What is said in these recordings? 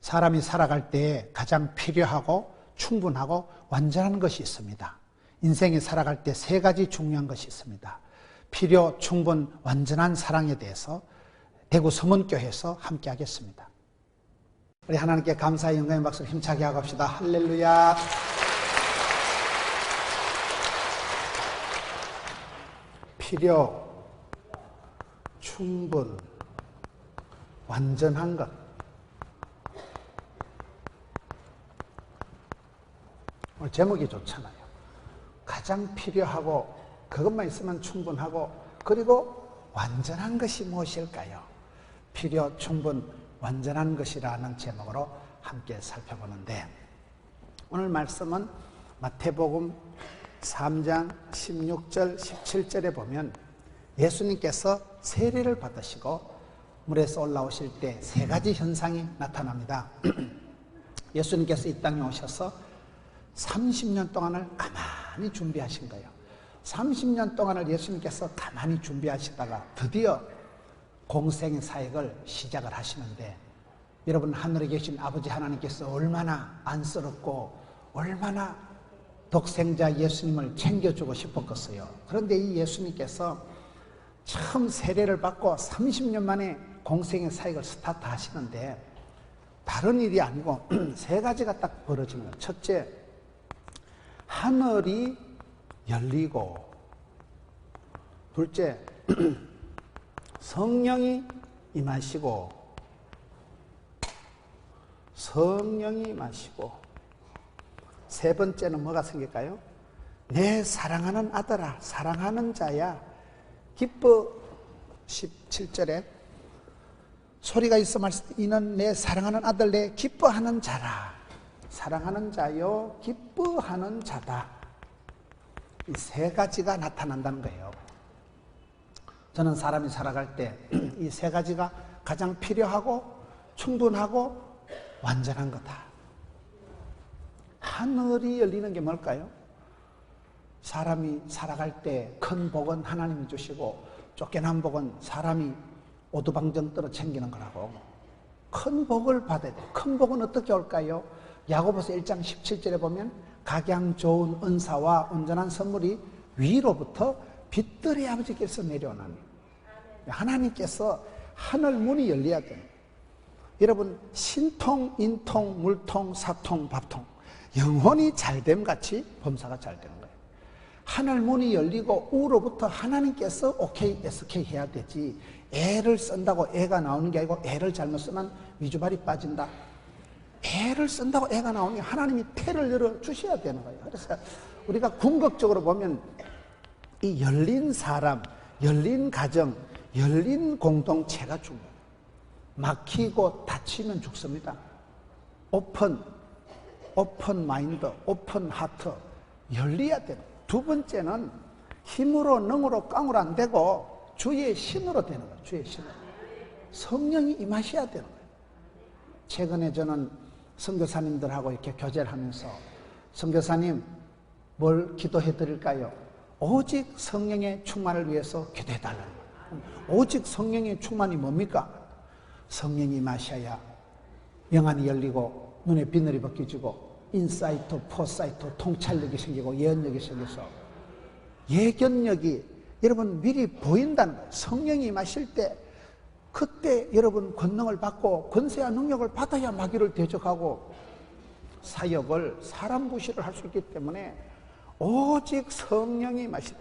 사람이 살아갈 때 가장 필요하고 충분하고 완전한 것이 있습니다. 인생이 살아갈 때 세 가지 중요한 것이 있습니다. 필요, 충분, 완전한 사랑에 대해서 대구 성원교회에서 함께 하겠습니다. 우리 하나님께 감사의 영광의 박수를 힘차게 하고 합시다. 할렐루야. 필요, 충분, 완전한 것. 오늘 제목이 좋잖아요. 가장 필요하고 그것만 있으면 충분하고 그리고 완전한 것이 무엇일까요? 필요, 충분, 완전한 것이라는 제목으로 함께 살펴보는데, 오늘 말씀은 마태복음 3장 16절 17절에 보면 예수님께서 세례를 받으시고 물에서 올라오실 때 세 가지 현상이 나타납니다. 예수님께서 이 땅에 오셔서 30년 동안을 가만히 준비하신 거예요. 30년 동안을 예수님께서 가만히 준비하시다가 드디어 공생의 사역을 시작을 하시는데, 여러분, 하늘에 계신 아버지 하나님께서 얼마나 안쓰럽고 얼마나 독생자 예수님을 챙겨주고 싶었겠어요. 그런데 이 예수님께서 처음 세례를 받고 30년 만에 공생의 사역을 스타트 하시는데 다른 일이 아니고 세 가지가 딱 벌어집니다. 첫째, 하늘이 열리고, 둘째, 성령이 임하시고, 세 번째는 뭐가 생길까요? 내 사랑하는 아들아, 사랑하는 자야, 기뻐. 17절에 소리가 있어 말씀하시되 이는 내 사랑하는 아들, 내 기뻐하는 자라. 사랑하는 자요, 기뻐하는 자다. 이 세 가지가 나타난다는 거예요. 저는 사람이 살아갈 때 이 세 가지가 가장 필요하고 충분하고 완전한 거다. 하늘이 열리는 게 뭘까요? 사람이 살아갈 때 큰 복은 하나님이 주시고 쫓겨난 복은 사람이 오두방정 떨어 챙기는 거라고. 큰 복을 받아야 돼. 큰 복은 어떻게 올까요? 야고보서 1장 17절에 보면 각양 좋은 은사와 온전한 선물이 위로부터 빛들의 아버지께서 내려오나니. 하나님께서 하늘 문이 열려야 돼요. 여러분, 신통, 인통, 물통, 사통, 밥통, 영혼이 잘됨 같이 범사가 잘 되는 거예요. 하늘 문이 열리고 우로부터 하나님께서 오케이, SK 해야 되지, 애를 쓴다고 애가 나오는 게 아니고 애를 잘못 쓰면 위주발이 빠진다. 애를 쓴다고 애가 나오는 게 하나님이 태를 열어주셔야 되는 거예요. 그래서 우리가 궁극적으로 보면 이 열린 사람, 열린 가정, 열린 공동체가 중요해요. 막히고 닫히면 죽습니다. 오픈 마인드, 오픈 하트, 열려야 돼요. 두 번째는 힘으로, 능으로, 깡으로 안 되고 주의 신으로 되는 거예요. 주의 신으로. 성령이 임하셔야 되는 거예요. 최근에 저는 선교사님들하고 이렇게 교제를 하면서, 선교사님 뭘 기도해 드릴까요? 오직 성령의 충만을 위해서 기도해 달라는 거예요. 오직 성령의 충만이 뭡니까? 성령이 임하셔야 영안이 열리고 눈에 비늘이 벗겨지고 인사이트, 포사이트, 통찰력이 생기고 예언력이 생겨서 예견력이 여러분 미리 보인다는 거예요. 성령이 임하실 때 그때 여러분 권능을 받고 권세와 능력을 받아야 마귀를 대적하고 사역을, 사람 구실을 할 수 있기 때문에 오직 성령이 임하시다.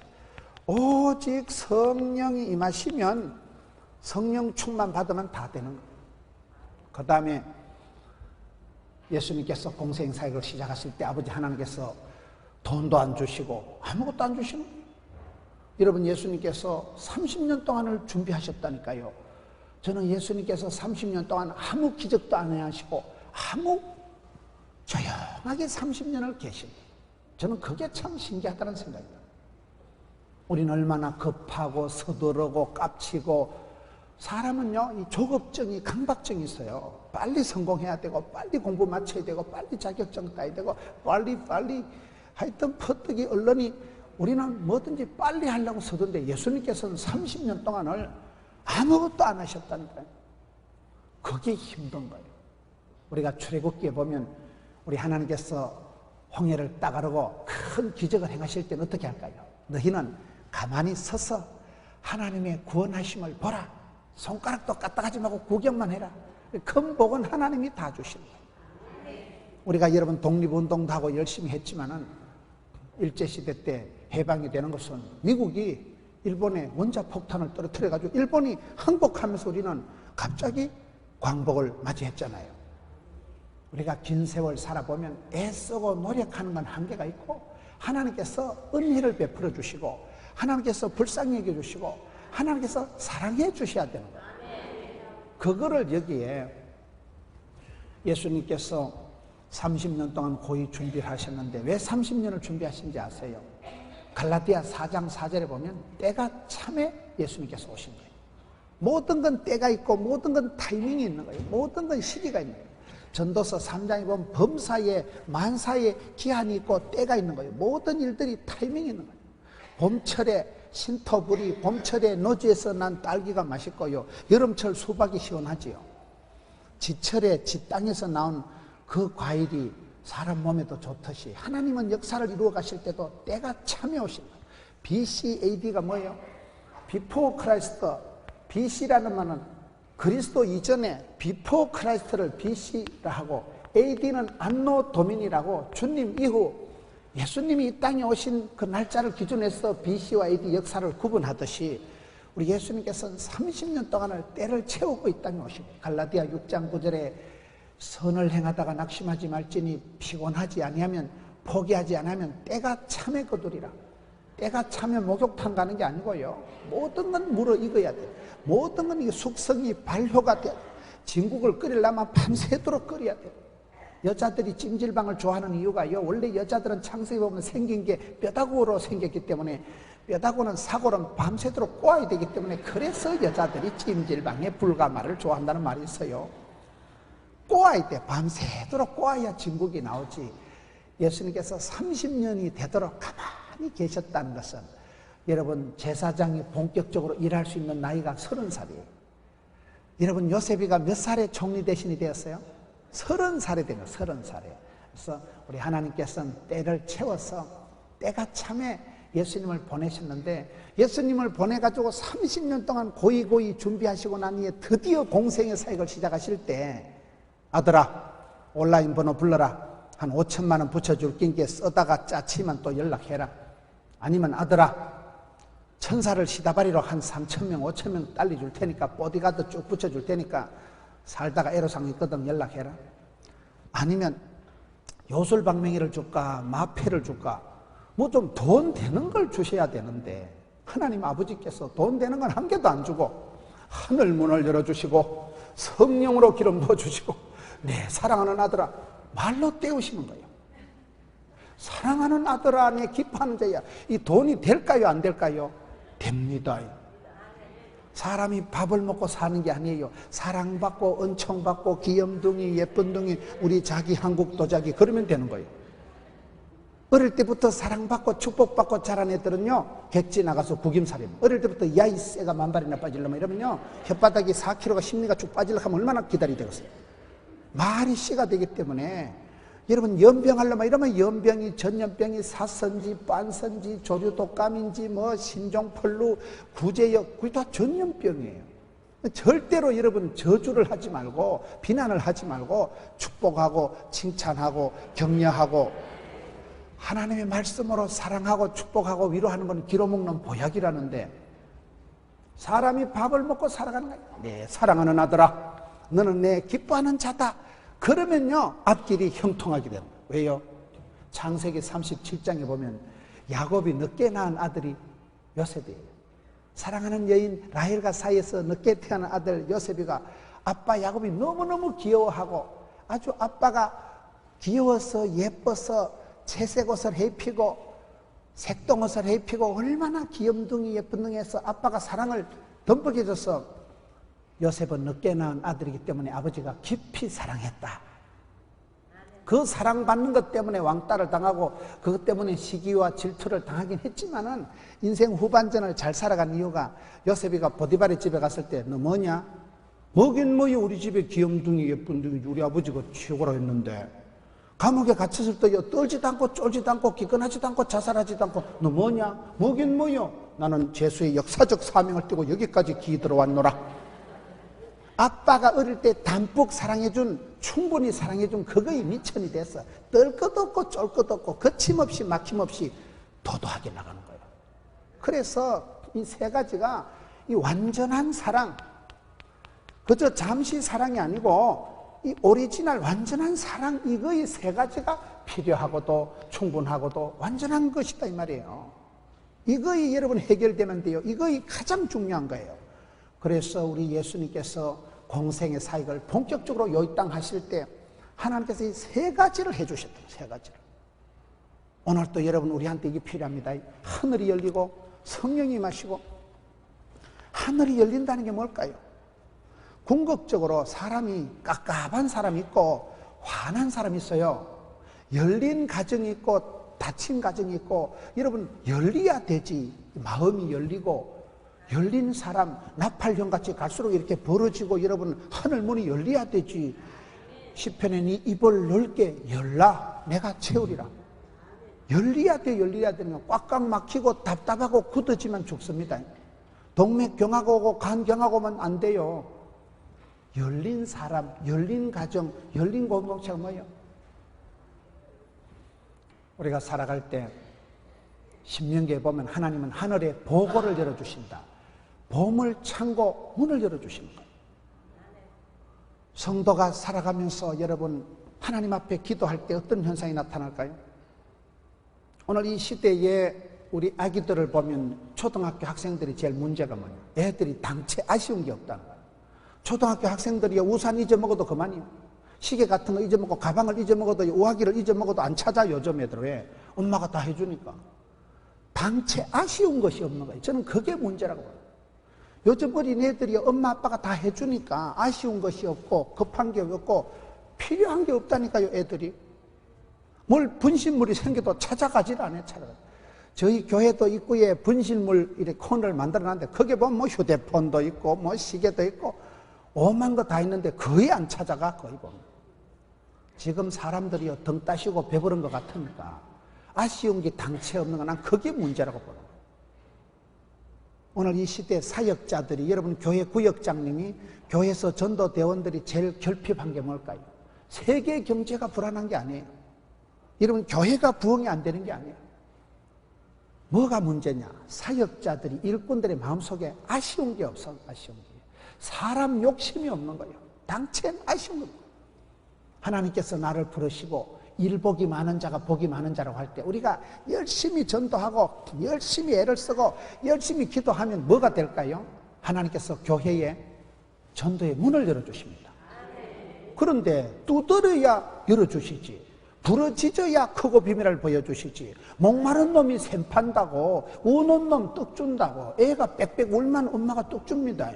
오직 성령이 임하시면 성령 충만 받으면 다 되는 거예요. 그 다음에 예수님께서 공생 사역을 시작하실 때 아버지 하나님께서 돈도 안 주시고 아무것도 안 주시는 거예요. 여러분, 예수님께서 30년 동안을 준비하셨다니까요. 저는 예수님께서 30년 동안 아무 기적도 안 하시고 아무 조용하게 30년을 계신 거예요. 저는 그게 참 신기하다는 생각이에요. 우리는 얼마나 급하고 서두르고 깝치고, 사람은요, 이 조급증이, 강박증이 있어요. 빨리 성공해야 되고, 빨리 공부 마쳐야 되고, 빨리 자격증 따야 되고, 빨리 하여튼 퍼뜩이 언론이, 우리는 뭐든지 빨리 하려고 서두른데 예수님께서는 30년 동안을 아무것도 안 하셨다니까요. 그게 힘든 거예요. 우리가 출애굽기에 보면 우리 하나님께서 홍해를 따가르고 큰 기적을 행하실 때는 어떻게 할까요? 너희는 가만히 서서 하나님의 구원하심을 보라. 손가락도 까딱하지 말고 구경만 해라. 큰 복은 하나님이 다 주시는 거예요. 우리가 여러분 독립운동도 하고 열심히 했지만은 일제시대 때 해방이 되는 것은 미국이 일본에 원자폭탄을 떨어뜨려가지고 일본이 항복하면서 우리는 갑자기 광복을 맞이했잖아요. 우리가 긴 세월 살아보면 애쓰고 노력하는 건 한계가 있고 하나님께서 은혜를 베풀어 주시고 하나님께서 불쌍히 여겨 주시고 하나님께서 사랑해 주셔야 되는 거예요. 그거를 여기에 예수님께서 30년 동안 고이 준비를 하셨는데 왜 30년을 준비하신지 아세요? 갈라디아 4장 4절에 보면 때가 참에 예수님께서 오신 거예요. 모든 건 때가 있고 모든 건 타이밍이 있는 거예요. 모든 건 시기가 있는 거예요. 전도서 3장에 보면 범사에 만사에 기한이 있고 때가 있는 거예요. 모든 일들이 타이밍이 있는 거예요. 봄철에 신토불이, 봄철에 노지에서 난 딸기가 맛있고요. 여름철 수박이 시원하지요. 지철에 지 땅에서 나온 그 과일이 사람 몸에도 좋듯이 하나님은 역사를 이루어 가실 때도 때가 참에 오신 거예요. BC, AD가 뭐예요? Before Christ. BC라는 말은 그리스도 이전에 Before Christ를 BC라 하고 AD는 안노 도민이라고 주님 이후 예수님이 이 땅에 오신 그 날짜를 기준해서 BC와 AD 역사를 구분하듯이 우리 예수님께서는 30년 동안을 때를 채우고 이 땅에 오신 거예요. 갈라디아 6장 9절에 선을 행하다가 낙심하지 말지니 피곤하지 아니하면 포기하지 않으면 때가 참에 거두리라. 때가 차면 목욕탕 가는 게 아니고요. 모든 건 물어익어야 돼. 모든 건 이게 숙성이 발효가 돼. 진국을 끓이려면 밤새도록 끓여야 돼. 여자들이 찜질방을 좋아하는 이유가요. 원래 여자들은 창세기 보면 생긴 게 뼈다구로 생겼기 때문에 뼈다구는 사고는 밤새도록 꼬아야 되기 때문에 그래서 여자들이 찜질방에 불가마를 좋아한다는 말이 있어요. 꼬아야 돼. 밤새도록 꼬아야 진국이 나오지. 예수님께서 30년이 되도록 가만히 계셨다는 것은 여러분 제사장이 본격적으로 일할 수 있는 나이가 30살이에요. 여러분 요셉이가 몇 살에 총리 대신이 되었어요? 30살에 된 거예요. 30살에. 그래서 우리 하나님께서는 때를 채워서 때가 참에 예수님을 보내셨는데 예수님을 보내가지고 30년 동안 고이고이 준비하시고 난 후에 드디어 공생의 사역을 시작하실 때 아들아 온라인 번호 불러라. 한 5천만 원 붙여줄 낀게 써다가 짜치면 또 연락해라. 아니면 아들아 천사를 시다바리로 한 3,000명 5,000명 딸려줄 테니까 보디가드 쭉 붙여줄 테니까 살다가 애로사항 있거든 연락해라. 아니면 요술방맹이를 줄까 마패를 줄까 뭐 좀 돈 되는 걸 주셔야 되는데 하나님 아버지께서 돈 되는 건 한 개도 안 주고 하늘 문을 열어주시고 성령으로 기름 부어주시고 네 사랑하는 아들아 말로 때우시는 거예요. 사랑하는 아들아 내 기뻐하는 자야. 이 돈이 될까요 안 될까요? 됩니다. 사람이 밥을 먹고 사는 게 아니에요. 사랑받고 은총받고 귀염둥이 예쁜둥이 우리 자기 한국 도자기 그러면 되는 거예요. 어릴 때부터 사랑받고 축복받고 자란 애들은요 객지 나가서 구김살이에요. 어릴 때부터 야이 새가 만발이나 빠지려면 이러면요 혓바닥이 4kg가 심리가 쭉 빠지려고 하면 얼마나 기다리게 되겠어요. 말이 씨가 되기 때문에 여러분 연병하려면 이러면 연병이 전염병이 사선지 빤선지 조류독감인지 뭐 신종펄루 구제역 그게 다 전염병이에요. 절대로 여러분 저주를 하지 말고 비난을 하지 말고 축복하고 칭찬하고 격려하고 하나님의 말씀으로 사랑하고 축복하고 위로하는 건 기로 먹는 보약이라는데 사람이 밥을 먹고 살아가는 거예요. 네 사랑하는 아들아 너는 내 기뻐하는 자다. 그러면요 앞길이 형통하게 됩니다. 왜요? 창세기 37장에 보면 야곱이 늦게 낳은 아들이 요셉이에요. 사랑하는 여인 라헬과 사이에서 늦게 태어난 아들 요셉이가 아빠 야곱이 너무너무 귀여워하고 아주 아빠가 귀여워서 예뻐서 채색 옷을 입히고 색동 옷을 입히고 얼마나 귀염둥이 예쁜둥이 해서 아빠가 사랑을 듬뿍 해줘서 요셉은 늦게 낳은 아들이기 때문에 아버지가 깊이 사랑했다. 그 사랑받는 것 때문에 왕따를 당하고 그것 때문에 시기와 질투를 당하긴 했지만은 인생 후반전을 잘 살아간 이유가 요셉이가 보디발의 집에 갔을 때 너 뭐냐? 뭐긴 뭐요, 우리 집에 귀염둥이 예쁜둥이 우리 아버지가 최고라 했는데 감옥에 갇혔을 때요 떨지도 않고 쫄지도 않고 기권하지도 않고 자살하지도 않고 너 뭐냐? 뭐긴 뭐요, 나는 죄수의 역사적 사명을 띠고 여기까지 기 들어왔노라. 아빠가 어릴 때 담뿍 사랑해준, 충분히 사랑해준 그거에 미천이 됐어. 떨 것 없고 쫄 것 없고 거침없이 막힘없이 도도하게 나가는 거예요. 그래서 이 세 가지가 이 완전한 사랑, 그저 잠시 사랑이 아니고 이 오리지널 완전한 사랑, 이거의 세 가지가 필요하고도 충분하고도 완전한 것이다 이 말이에요. 이거이 여러분 해결되면 돼요. 이거이 가장 중요한 거예요. 그래서 우리 예수님께서 공생의 사역을 본격적으로 이 땅 하실 때 하나님께서 이 세 가지를 해주셨다. 세 가지를. 오늘 또 여러분 우리한테 이게 필요합니다. 하늘이 열리고 성령이 임하시고. 하늘이 열린다는 게 뭘까요? 궁극적으로 사람이 깝깝한 사람이 있고 화난 사람이 있어요. 열린 가정이 있고 닫힌 가정이 있고, 여러분 열려야 되지. 마음이 열리고 열린 사람, 나팔형같이 갈수록 이렇게 벌어지고 여러분 하늘 문이 열려야 되지. 시편에 네 입을 넓게 열라 내가 채우리라. 열려야 돼. 열려야 되는 거. 꽉꽉 막히고 답답하고 굳어지면 죽습니다. 동맥경화가 오고 간경화가 오면 안 돼요. 열린 사람, 열린 가정, 열린 공동체가 뭐예요? 우리가 살아갈 때 신명기에 보면 하나님은 하늘에 보고를 열어주신다. 보물 창고 문을 열어주시는 거예요. 성도가 살아가면서 여러분 하나님 앞에 기도할 때 어떤 현상이 나타날까요? 오늘 이 시대에 우리 아기들을 보면 초등학교 학생들이 제일 문제가 뭐냐? 애들이 당체 아쉬운 게 없다는 거예요. 초등학교 학생들이 우산 잊어먹어도 그만이요. 시계 같은 거 잊어먹고 가방을 잊어먹어도 우아기를 잊어먹어도 안 찾아. 요즘 애들 왜? 엄마가 다 해주니까. 당체 아쉬운 것이 없는 거예요. 저는 그게 문제라고 봐요. 요즘 어린애들이 엄마 아빠가 다 해주니까 아쉬운 것이 없고 급한 게 없고 필요한 게 없다니까요. 애들이 뭘 분신물이 생겨도 찾아가질 않아요. 저희 교회도 입구에 분신물 이렇게 코너를 만들어놨는데 거기에 보면 뭐 휴대폰도 있고 뭐 시계도 있고 오만 거 다 있는데 거의 안 찾아가. 거의 보면 지금 사람들이 등 따시고 배부른 것 같으니까 아쉬운 게 당체 없는 건 난 그게 문제라고 보는 거예요. 오늘 이 시대 사역자들이, 여러분 교회 구역장님이, 교회에서 전도대원들이 제일 결핍한 게 뭘까요? 세계 경제가 불안한 게 아니에요. 여러분 교회가 부흥이 안 되는 게 아니에요. 뭐가 문제냐? 사역자들이, 일꾼들의 마음속에 아쉬운 게 없어. 아쉬운 게. 사람 욕심이 없는 거예요. 당체는 아쉬운 거예요. 하나님께서 나를 부르시고 일복이 많은 자가 복이 많은 자라고 할 때 우리가 열심히 전도하고 열심히 애를 쓰고 열심히 기도하면 뭐가 될까요? 하나님께서 교회에 전도의 문을 열어주십니다. 그런데 두드려야 열어주시지, 부러지져야 크고 비밀을 보여주시지. 목마른 놈이 샘 판다고, 우는 놈 떡 준다고. 애가 빽빽 울면 엄마가 떡 줍니다.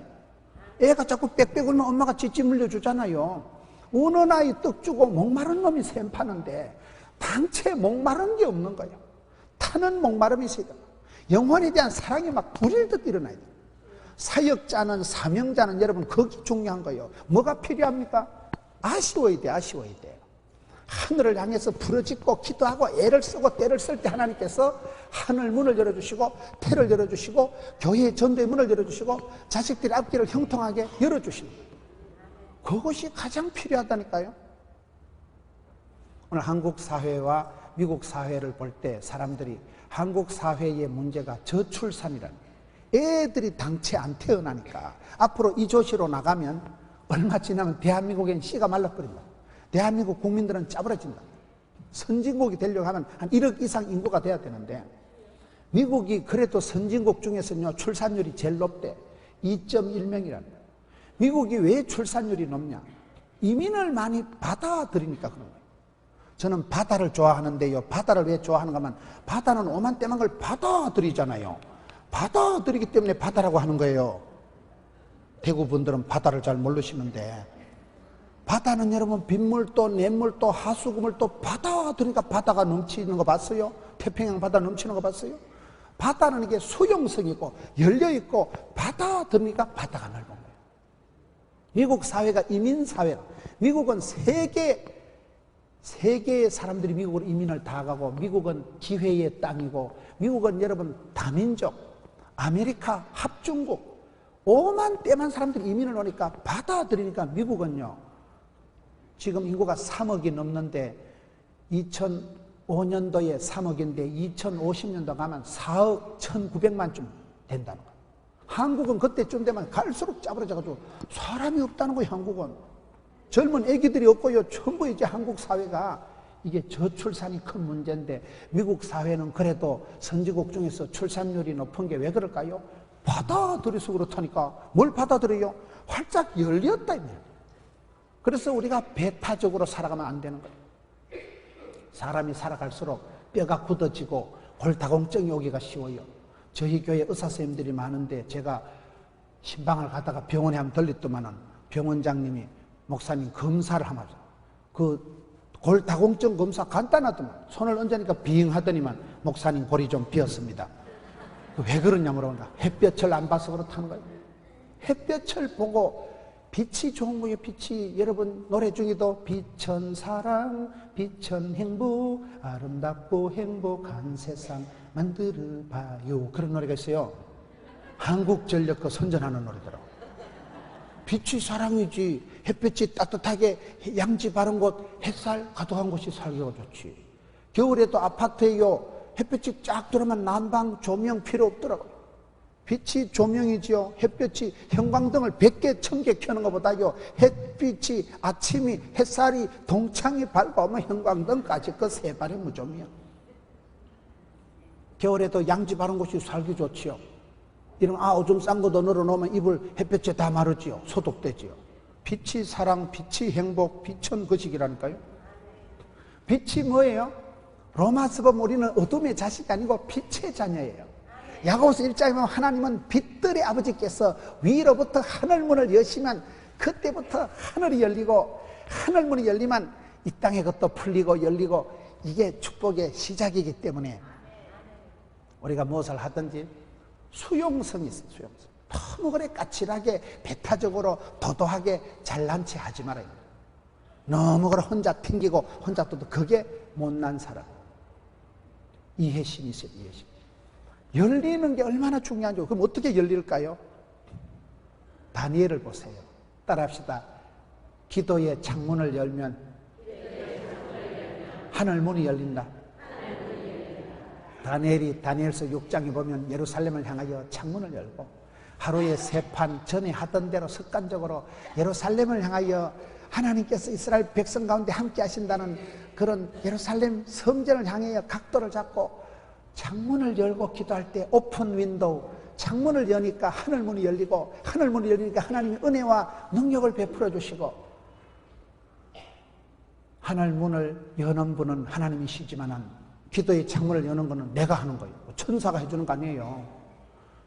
애가 자꾸 빽빽 울면 엄마가 찌찌 물려주잖아요. 우는 아이 떡 주고 목마른 놈이 샘 파는데 당체 목마른 게 없는 거예요. 타는 목마름이 있어야 돼요. 영혼에 대한 사랑이 막 불일 듯 일어나야 돼요. 사역자는, 사명자는 여러분 그게 중요한 거예요. 뭐가 필요합니까? 아쉬워야 돼. 아쉬워야 돼요. 하늘을 향해서 부르짖고 기도하고 애를 쓰고 때를 쓸 때 하나님께서 하늘 문을 열어주시고 태를 열어주시고 교회의 전도의 문을 열어주시고 자식들의 앞길을 형통하게 열어주시는 거예요. 그것이 가장 필요하다니까요. 오늘 한국 사회와 미국 사회를 볼 때 사람들이 한국 사회의 문제가 저출산이라는 거예요. 애들이 당체 안 태어나니까 앞으로 이 조시로 나가면 얼마 지나면 대한민국엔 씨가 말라버린다. 대한민국 국민들은 짜부러진다. 선진국이 되려고 하면 한 1억 이상 인구가 돼야 되는데 미국이 그래도 선진국 중에서는요 출산율이 제일 높대. 2.1명이랍니다. 미국이 왜 출산율이 높냐? 이민을 많이 받아들이니까 그런 거예요. 저는 바다를 좋아하는데요. 바다를 왜 좋아하는가 하면 바다는 오만때만 걸 받아들이잖아요. 받아들이기 때문에 바다라고 하는 거예요. 대구 분들은 바다를 잘 모르시는데 바다는 여러분 빗물도 냇물도 하수구물도 받아들이니까 바다가 넘치는 거 봤어요? 태평양 바다 넘치는 거 봤어요? 바다는 이게 수용성이고 열려있고 받아들이니까 바다가 넓은 거예요. 미국 사회가 이민 사회라. 미국은 세계의 사람들이 미국으로 이민을 다 가고, 미국은 기회의 땅이고, 미국은 여러분 다민족, 아메리카 합중국, 오만 때만 사람들이 이민을 오니까 받아들이니까 미국은요, 지금 인구가 3억이 넘는데 2005년도에 3억인데 2050년도 가면 4억 1,900만쯤 된다는 거예요. 한국은 그때쯤 되면 갈수록 짜부러져가지고 사람이 없다는 거예요. 한국은 젊은 애기들이 없고요, 전부 이제 한국 사회가 이게 저출산이 큰 문제인데, 미국 사회는 그래도 선진국 중에서 출산율이 높은 게 왜 그럴까요? 받아들여서 그렇다니까. 뭘 받아들여요? 활짝 열렸다. 그래서 우리가 배타적으로 살아가면 안 되는 거예요. 사람이 살아갈수록 뼈가 굳어지고 골다공증이 오기가 쉬워요. 저희 교회 의사 선생님들이 많은데, 제가 신방을 가다가 병원에 한번 들렸더만은 병원장님이 목사님 검사를 하면서, 그 골다공증 검사 간단하더만, 손을 얹으니까 빙 하더니만 목사님 골이 좀 비었습니다. 왜 그러냐 물어본다. 햇볕을 안 봐서 그렇다는 거예요. 햇볕을 보고, 빛이 좋은 거예요. 빛이. 여러분 노래 중에도 빛은 사랑, 빛은 행복, 아름답고 행복한 세상 만들어 봐요, 그런 노래가 있어요. 한국전력 그 선전하는 노래더라고요. 빛이 사랑이지. 햇볕이 따뜻하게 양지 바른 곳, 햇살 가득한 곳이 살기가 좋지. 겨울에도 아파트에요, 햇볕이 쫙 들어오면 난방 조명 필요 없더라고요. 빛이 조명이지요. 햇볕이 형광등을 100개 1000개 켜는 것보다요, 햇빛이 아침이 햇살이 동창이 밝아오면 형광등까지 그 세 발의 무좀이야. 겨울에도 양지 바른 곳이 살기 좋지요. 이런 오줌 싼 것도 널어놓으면 이불 햇볕에 다 마르지요. 소독되지요. 빛이 사랑, 빛이 행복, 빛은 거식이라니까요. 빛이 뭐예요? 로마서 보면 우리는 어둠의 자식이 아니고 빛의 자녀예요. 야고보서 1장에 보면 하나님은 빛들의 아버지께서 위로부터 하늘문을 여시면 그때부터 하늘이 열리고, 하늘문이 열리면 이 땅의 것도 풀리고 열리고, 이게 축복의 시작이기 때문에 우리가 무엇을 하든지 수용성이 있어요. 수용성. 너무 그래 까칠하게 배타적으로 도도하게 잘난 체 하지 말아요. 너무 그래 혼자 튕기고 혼자 또 그게 못난 사람. 이해심이 있어요. 이해심. 열리는 게 얼마나 중요한지. 그럼 어떻게 열릴까요? 다니엘을 보세요. 따라합시다. 기도의 창문을 열면 하늘문이 열린다. 다니엘이 다니엘서 6장에 보면 예루살렘을 향하여 창문을 열고, 하루에 3판 전에 하던 대로 습관적으로 예루살렘을 향하여 하나님께서 이스라엘 백성 가운데 함께 하신다는 그런 예루살렘 성전을 향하여 각도를 잡고 창문을 열고 기도할 때 오픈 윈도우, 창문을 여니까 하늘문이 열리고, 하늘문이 열리니까 하나님의 은혜와 능력을 베풀어 주시고, 하늘문을 여는 분은 하나님이시지만 기도의 창문을 여는 것은 내가 하는 거예요. 천사가 해주는 거 아니에요.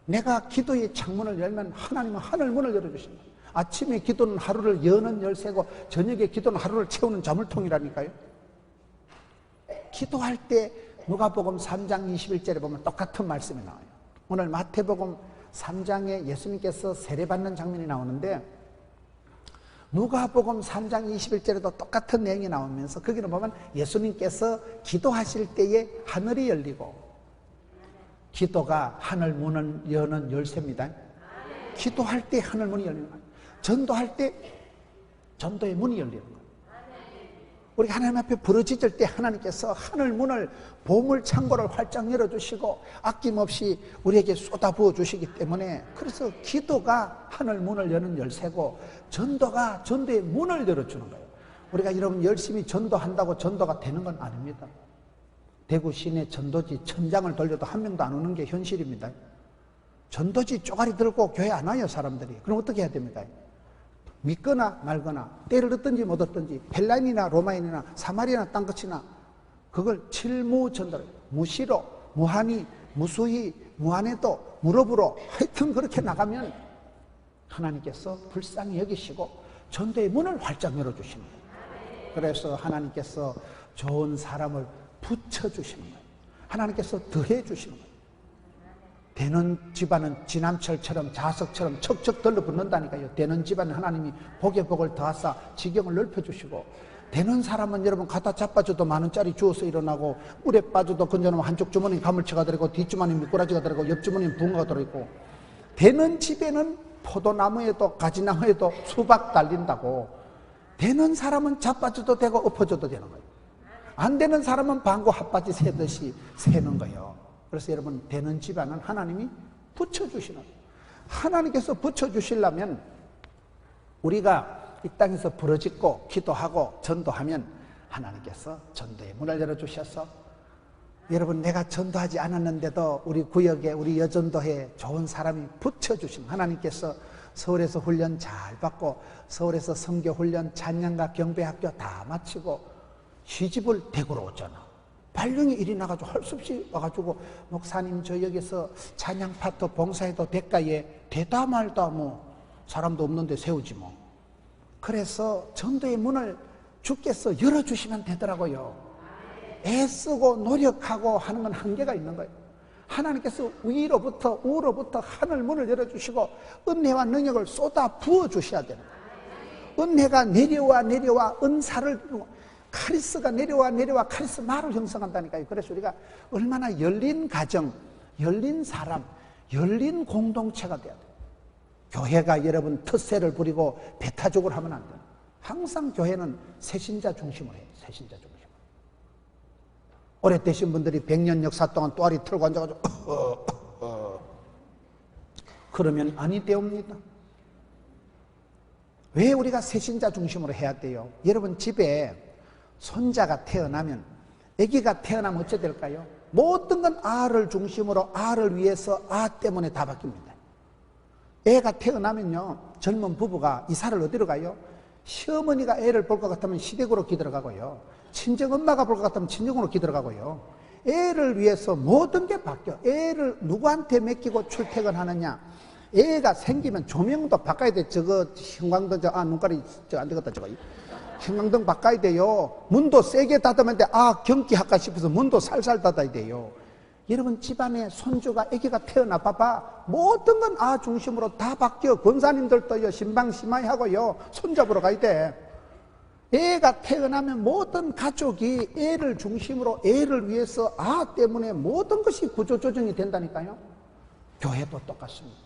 내가 기도의 창문을 열면 하나님은 하늘문을 열어주신다. 아침에 기도는 하루를 여는 열쇠고, 저녁에 기도는 하루를 채우는 자물통이라니까요. 기도할 때 누가복음 3장 21절에 보면 똑같은 말씀이 나와요. 오늘 마태복음 3장에 예수님께서 세례받는 장면이 나오는데, 누가복음 3장 21절에도 똑같은 내용이 나오면서 거기는 보면 예수님께서 기도하실 때에 하늘이 열리고, 기도가 하늘 문을 여는 열쇠입니다. 기도할 때 하늘 문이 열리는 거예요. 전도할 때 전도의 문이 열리는 거예요. 우리가 하나님 앞에 부르짖을 때 하나님께서 하늘 문을, 보물 창고를 활짝 열어주시고 아낌없이 우리에게 쏟아부어 주시기 때문에, 그래서 기도가 하늘 문을 여는 열쇠고, 전도가 전도의 문을 열어주는 거예요. 우리가 여러분 열심히 전도한다고 전도가 되는 건 아닙니다. 대구 시내 전도지 1000장을 돌려도 한 명도 안 오는 게 현실입니다. 전도지 쪼가리 들고 교회 안 와요, 사람들이. 그럼 어떻게 해야 됩니까? 믿거나 말거나, 때를 얻든지 못 얻든지, 헬라인이나 로마인이나 사마리아나 땅끝이나 그걸 칠무전도를, 무시로, 무한히, 무수히, 무한해도, 무릎으로, 하여튼 그렇게 나가면 하나님께서 불쌍히 여기시고 전도의 문을 활짝 열어주시는 거예요. 그래서 하나님께서 좋은 사람을 붙여주시는 거예요. 하나님께서 더해 주시는 거예요. 되는 집안은 지남철처럼 자석처럼 척척 들러붙는다니까요. 되는 집안은 하나님이 복에 복을 더하사 지경을 넓혀주시고, 되는 사람은 여러분 갖다 자빠져도 10,000원짜리 주워서 일어나고, 물에 빠져도 건져놓으면 한쪽 주머니 가물치가 들어있고, 뒷주머니 미꾸라지가 들어있고, 옆주머니 붕어가 들어있고, 되는 집에는 포도나무에도 가지나무에도 수박 달린다고. 되는 사람은 자빠져도 되고 엎어져도 되는 거예요. 안 되는 사람은 방구 핫바지 새듯이 새는 거예요. 그래서 여러분, 되는 집안은 하나님이 붙여주시는 거예요. 하나님께서 붙여주시려면 우리가 이 땅에서 부르짖고 기도하고 전도하면 하나님께서 전도의 문을 열어주셔서, 여러분 내가 전도하지 않았는데도 우리 구역에 우리 여전도에 좋은 사람이 붙여주신 하나님께서 서울에서 훈련 잘 받고 서울에서 선교훈련 찬양가 경배학교 다 마치고 시집을 대구로 오잖아. 발령이 일이 나가지고 할 수 없이 와가지고, 목사님 저 여기서 찬양 파트 봉사해도 될까에 되다 말다 뭐 사람도 없는데 세우지 뭐. 그래서 전도의 문을 주께서 열어주시면 되더라고요. 애쓰고 노력하고 하는 건 한계가 있는 거예요. 하나님께서 위로부터 우로부터 하늘 문을 열어주시고 은혜와 능력을 쏟아 부어주셔야 되는 거예요. 은혜가 내려와 은사를, 카리스가 내려와 카리스마를 형성한다니까요. 그래서 우리가 얼마나 열린 가정, 열린 사람, 열린 공동체가 돼야 돼요. 교회가 여러분 텃세를 부리고 배타적으로 하면 안 돼요. 항상 교회는 새신자 중심으로 해요. 새신자 중심으로. 오래되신 분들이 100년 역사 동안 또아리 틀고 앉아가지고 그러면 아니 되옵니다. 왜 우리가 새신자 중심으로 해야 돼요? 여러분 집에 손자가 태어나면, 아기가 태어나면 어찌 될까요? 모든 건 아를 중심으로, 아를 위해서, 아 때문에 다 바뀝니다. 애가 태어나면요, 젊은 부부가 이사를 어디로 가요? 시어머니가 애를 볼 것 같으면 시댁으로 기들어가고요, 친정엄마가 볼 것 같으면 친정으로 기들어가고요. 애를 위해서 모든 게 바뀌어. 애를 누구한테 맡기고 출퇴근하느냐. 애가 생기면 조명도 바꿔야 돼. 저거 형광등, 눈깔이 안 되겠다 저거. 형광등 바꿔야 돼요. 문도 세게 닫으면 돼. 경기할까 싶어서 문도 살살 닫아야 돼요. 여러분 집안에 손주가 아기가 태어나 봐봐. 모든 건 중심으로 다 바뀌어. 권사님들도요 신방시마이 하고요 손잡으러 가야 돼. 애가 태어나면 모든 가족이 애를 중심으로, 애를 위해서 때문에 모든 것이 구조조정이 된다니까요. 교회도 똑같습니다.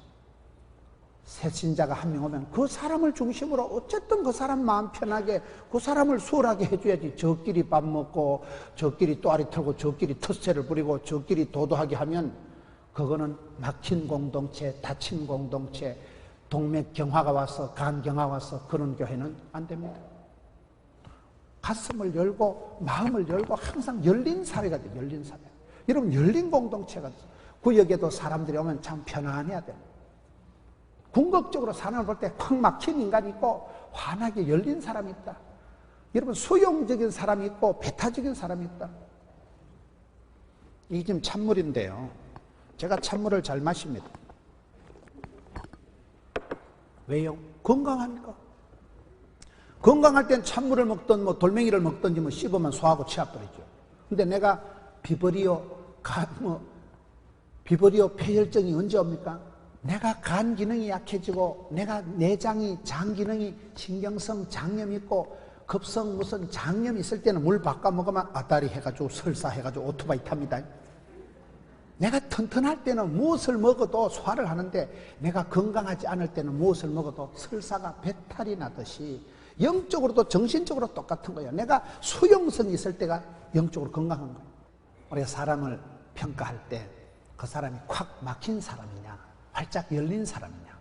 새신자가 한 명 오면 그 사람을 중심으로 어쨌든 그 사람 마음 편하게, 그 사람을 수월하게 해줘야지. 저끼리 밥 먹고 저끼리 또아리 털고 저끼리 텃세를 부리고 저끼리 도도하게 하면 그거는 막힌 공동체, 다친 공동체, 동맥경화가 와서 간경화가 와서 그런 교회는 안 됩니다. 가슴을 열고 마음을 열고 항상 열린 사회가 돼요. 열린 사회. 여러분 열린 공동체가 돼요. 구역에도 사람들이 오면 참 편안해야 돼요. 궁극적으로 사람을 볼 때 확 막힌 인간이 있고 환하게 열린 사람이 있다. 여러분 수용적인 사람이 있고 배타적인 사람이 있다. 이게 지금 찬물인데요, 제가 찬물을 잘 마십니다. 왜요? 건강하니까. 건강할 땐 찬물을 먹든 돌멩이를 먹든지 씹으면 소화하고 치아버리죠. 근데 내가 비브리오 폐혈증이 언제 옵니까? 내가 간 기능이 약해지고, 내가 내장이, 장 기능이 신경성 장염이 있고 급성 무슨 장염이 있을 때는 물 바꿔 먹으면 아다리 해가지고 설사 해가지고 오토바이 탑니다. 내가 튼튼할 때는 무엇을 먹어도 소화를 하는데, 내가 건강하지 않을 때는 무엇을 먹어도 설사가 배탈이 나듯이 영적으로도 정신적으로 똑같은 거예요. 내가 수용성이 있을 때가 영적으로 건강한 거예요. 우리가 사람을 평가할 때 그 사람이 콱 막힌 사람이냐, 활짝 열린 사람이냐,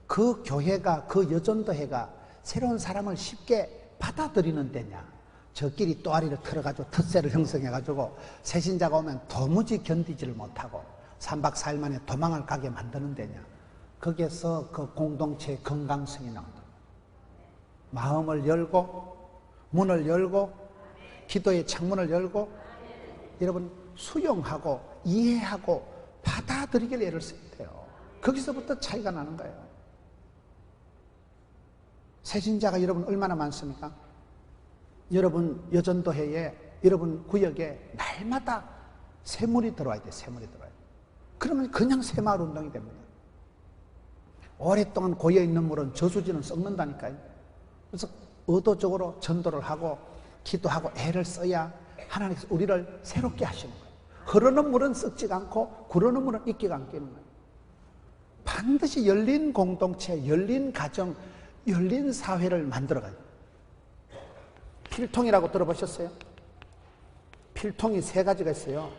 그 교회가, 그 여전도회가 새로운 사람을 쉽게 받아들이는 데냐, 저끼리 또아리를 틀어가지고 텃세를 형성해가지고 새신자가 오면 도무지 견디지를 못하고 3박 4일 만에 도망을 가게 만드는 데냐, 거기에서 그 공동체의 건강성이 나온다. 마음을 열고, 문을 열고, 기도의 창문을 열고, 여러분 수용하고 이해하고 받아들이길 애를 써야 돼요. 거기서부터 차이가 나는 거예요. 새신자가 여러분 얼마나 많습니까? 여러분 여전도회에, 여러분 구역에 날마다 새물이 들어와야 돼. 새물이 들어와야 돼. 그러면 그냥 새마을 운동이 됩니다. 오랫동안 고여있는 물은 저수지는 썩는다니까요. 그래서 의도적으로 전도를 하고 기도하고 애를 써야 하나님께서 우리를 새롭게 하시는 거예요. 흐르는 물은 썩지가 않고 구르는 물은 익기가 안 끼는 거예요. 반드시 열린 공동체, 열린 가정, 열린 사회를 만들어가요. 필통이라고 들어보셨어요? 필통이 세 가지가 있어요.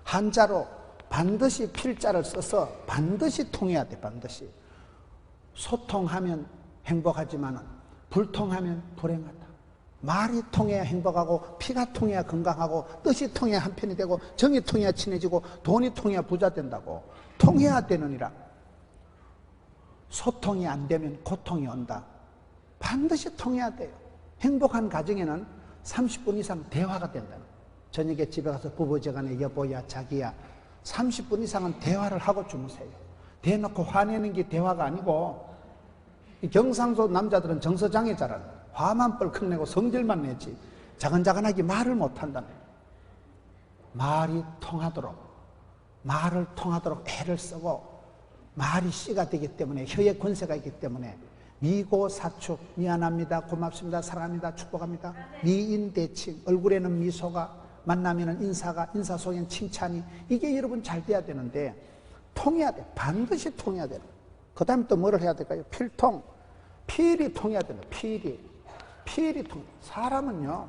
한자로 반드시 필자를 써서 반드시 통해야 돼. 반드시. 소통하면 행복하지만 불통하면 불행하다. 말이 통해야 행복하고 피가 통해야 건강하고 뜻이 통해야 한편이 되고 정이 통해야 친해지고 돈이 통해야 부자 된다고. 통해야 되느니라. 소통이 안 되면 고통이 온다. 반드시 통해야 돼요. 행복한 가정에는 30분 이상 대화가 된다. 저녁에 집에 가서 부부지간에 여보야 자기야 30분 이상은 대화를 하고 주무세요. 대놓고 화내는 게 대화가 아니고, 경상도 남자들은 정서장애자라는 화만 뻘컥 내고 성질만 내지 자근자근하게 말을 못한다는 거예요. 말이 통하도록, 말을 통하도록 애를 쓰고, 말이 씨가 되기 때문에, 혀의 권세가 있기 때문에 미고 사축, 미안합니다, 고맙습니다, 사랑합니다, 축복합니다, 미인대칭, 얼굴에는 미소가, 만나면은 인사가, 인사 속에는 칭찬이, 이게 여러분 잘 돼야 되는데 통해야 돼. 반드시 통해야 돼요. 그 다음에 또 뭐를 해야 될까요? 필통. 필이 통해야 돼요. 필이 통. 사람은요,